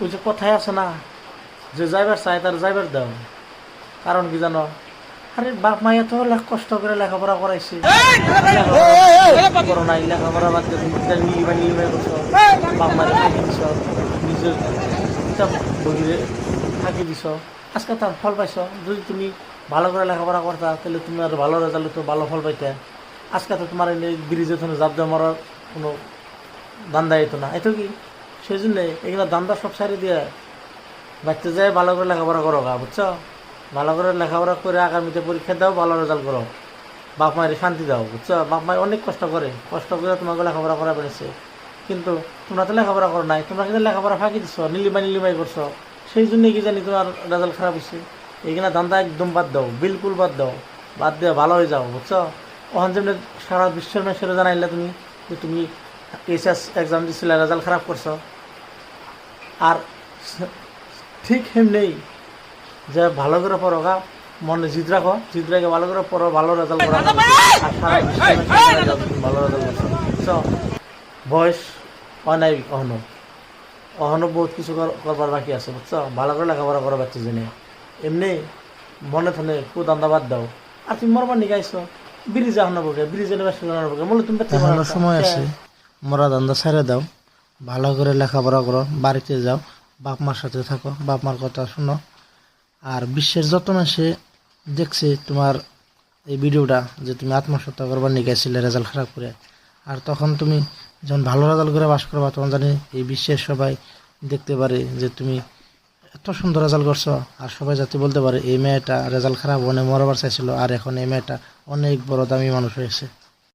ওই যে কথায় আছে না, যে যাইবার চায় তার যাইবার দাও। কারণ কি জানো, আরে বাপ মাইয়া তো কষ্ট করে লেখাপড়া করাইছে, করো নাই লেখাপড়া বাদ দিয়ে তুমি নিলিমাই করছো, বাপ মারে ফাঁকি দিছ, নিজের কিতাব বহিরে ফাঁকি দিছ, আজকে তার ফল পাইছ। যদি তুমি ভালো করে লেখাপড়া করতা তাহলে তুমি আর ভালো রেজাল্ট তো ভালো ফল পাইতে। আজকে তো তোমার এই ব্রিজে তুমি জাপ দেওয়া মরার কোনো দান্দা হইতো না, এতো কি? সেই জন্যে এগুলো দান্দা সব সারি দিয়ে বাচ্চা যায় ভালো করে লেখাপড়া করো গা, বুঝছো? ভালো করে লেখাপড়া করে আগামীতে পরীক্ষা দাও, ভালো রেজাল্ট করো, বাপ মায়ের শান্তি দাও, বুঝছো? বাপ মায়ের অনেক কষ্ট করে তোমাকে লেখাপড়া করা পেরেছে, কিন্তু তোমরা তো লেখাপড়া করো নাই, তোমরা কিন্তু লেখাপড়া ফাঁকি দিচ্ছ, নিলিমাই করছো। সেই জন্যই কি জানি তোমার রেজাল্ট খারাপ হয়েছে। এইখানে দান্দা একদম বাদ দাও, বিলকুল বাদ দাও, বাদ দিয়ে ভালো হয়ে যাও, বুঝছো? ওখান যেমনি সারা বিশ্বের মানুষের জানাইলে তুমি যে তুমি এইচএস এক্সাম দিচ্ছিলে, রেজাল্ট খারাপ করছো। আর ঠিক হেমনেই যে ভালো করে পড়ো গা, মনে জিদ রাখো, জিদ রেখে ভালো করে পড়ো, ভালো রেজাল্ট করা, আর সারা বিশ্বের ভালো রেজাল্ট করছো, বুঝছো? বয়স অনাই অহনো বহুত কিছু করবার বাকি আছে, বুঝছো? ভালো করে লেখাপড়া করো বাচ্চা জেনে, এমনি মনে থানে খুব দান্দাবাদ দাও। আর তুমি মরবার নিকে আইসো ব্রিজে আহনো বকে, ব্রিজে বকে বলে তুমি এখনো সময় আছে, মরা দান্দা ছেড়ে দাও, ভালো করে লেখাপড়া করো, বাড়িতে যাও, বাপ মার সাথে থাকো, বাপ মার কথা শোনো। আর বিশ্বের যত মাসে দেখছে তোমার এই ভিডিওটা, যে তুমি আত্মহত্যা করবার নিকাইছিলে রেজাল্ট খারাপ করে, আর তখন তুমি যখন ভালো রেজাল্ট করে বাস করবা, তখন জানি এই বিশ্বের সবাই দেখতে পারে যে তুমি এত সুন্দর রেজাল্ট করছো, আর সবাই যাতে বলতে পারে এই মেয়েটা রেজাল্ট খারাপ অনেক মরবার চাইছিল, আর এখন এই মেয়েটা অনেক বড় দামি মানুষ হয়েছে।